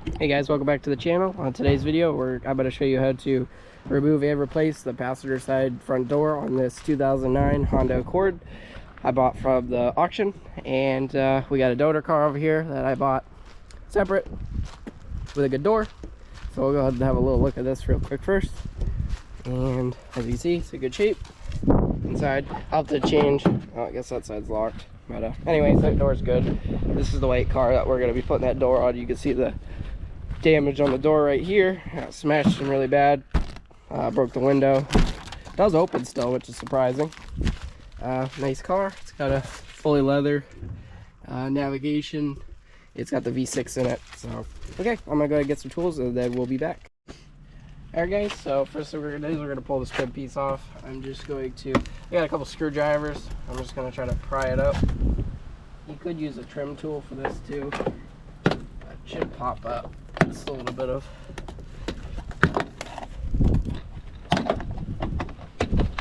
Hey guys, welcome back to the channel. On today's video, I'm going to show you how to remove and replace the passenger side front door on this 2009 Honda Accord I bought from the auction. And we got a donor car over here that I bought separate with a good door. So we'll go ahead and have a little look at this real quick first. And as you can see, it's in good shape. Inside, I'll have to change. Oh, I guess that side's locked. But anyways, that door's good. This is the white car that we're going to be putting that door on. You can see the damage on the door right here. Smashed him really bad. Broke the window. It does open still, which is surprising. Nice car. It's got a fully leather navigation. It's got the V6 in it. So okay, I'm gonna go ahead and get some tools and then we'll be back. Alright guys, so first thing we're gonna pull this trim piece off. I'm just going to, I got a couple screwdrivers. I'm just gonna try to pry it up. You could use a trim tool for this too. It should pop up. Just a little bit of,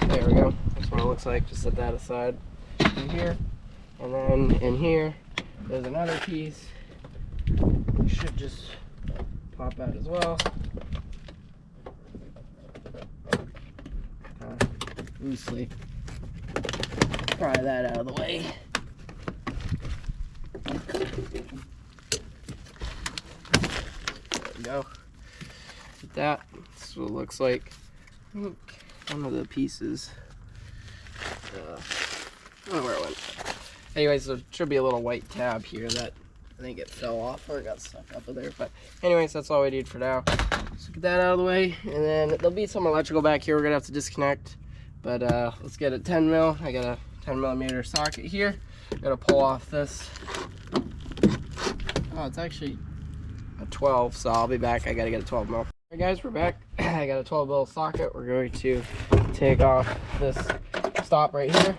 there we go. That's what it looks like. Just set that aside in here, and then in here there's another piece. It should just pop out as well. Loosely pry that out of the way. There we go. With that, that's what it looks like. I think one of the pieces, I don't know where it went. Anyways, there should be a little white tab here that I think it fell off or it got stuck up in there. But anyways, that's all we need for now. So get that out of the way, and then there'll be some electrical back here we're gonna have to disconnect. But let's get a 10 mil. I got a 10 millimeter socket here. Gotta pull off this. Oh, it's actually a 12, so I'll be back. I gotta get a 12 mil. Alright guys, we're back. I got a 12 mil socket. We're going to take off this stop right here.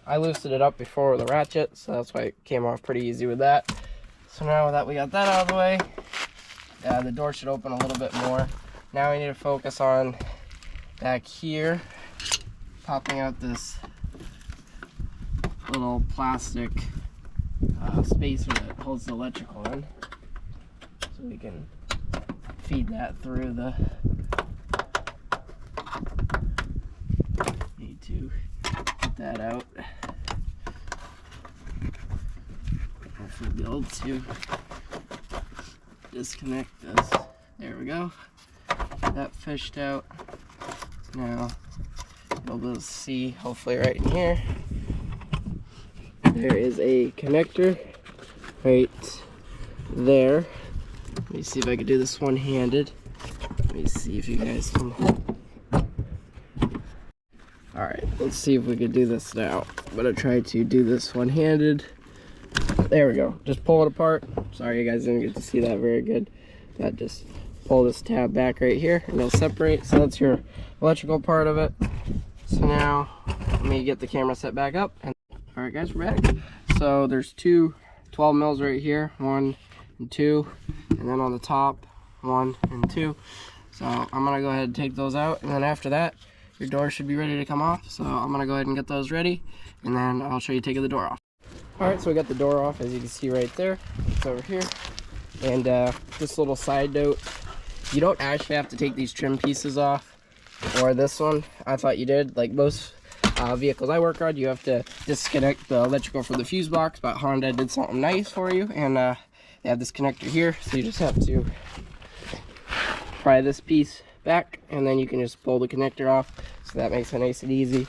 I loosened it up before with a ratchet, so that's why it came off pretty easy with that. So now that we got that out of the way, the door should open a little bit more. Now we need to focus on back here, popping out this little plastic spacer that holds the electrical in, so we can feed that through the, need to get that out. Hopefully be able to disconnect this. There we go. That fished out. Now you'll be able to see, hopefully right in here, there is a connector right there. Let me see if I can do this one-handed. Let me see if you guys can. Alright, let's see if we can do this now. I'm gonna try to do this one-handed. There we go. Just pull it apart. Sorry you guys didn't get to see that very good. That just pull this tab back right here and it'll separate. So that's your electrical part of it. So now let me get the camera set back up. And all right guys, we're back. So there's two 12 mils right here, 1 and 2, and then on the top 1 and 2. So I'm gonna go ahead and take those out, and then after that your door should be ready to come off. So I'm gonna go ahead and get those ready, and then I'll show you taking the door off. All right, so we got the door off, as you can see right there. It's over here. And this little side note, you don't actually have to take these trim pieces off, or this one. I thought you did. Like most vehicles I work on, you have to disconnect the electrical from the fuse box, but Honda did something nice for you, and they have this connector here, so you just have to pry this piece back, and then you can just pull the connector off, so that makes it nice and easy.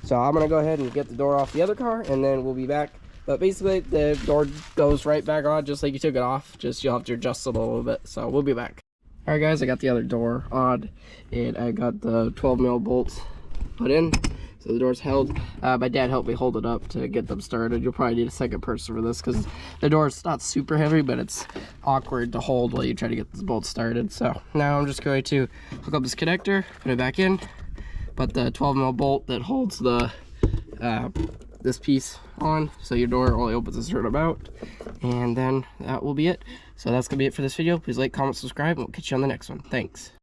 So I'm gonna go ahead and get the door off the other car, and then we'll be back. But basically the door goes right back on just like you took it off, just you'll have to adjust it a little bit. So we'll be back. Alright guys, I got the other door on, and I got the 12 mil bolts put in, so the door's held. My dad helped me hold it up to get them started. You'll probably need a second person for this because the door's not super heavy, but it's awkward to hold while you try to get this bolt started. So now I'm just going to hook up this connector, put it back in, put the 12 mil bolt that holds the this piece on, so your door only opens a certain amount, and then that will be it. So that's gonna be it for this video. Please like, comment, subscribe, and we'll catch you on the next one. Thanks.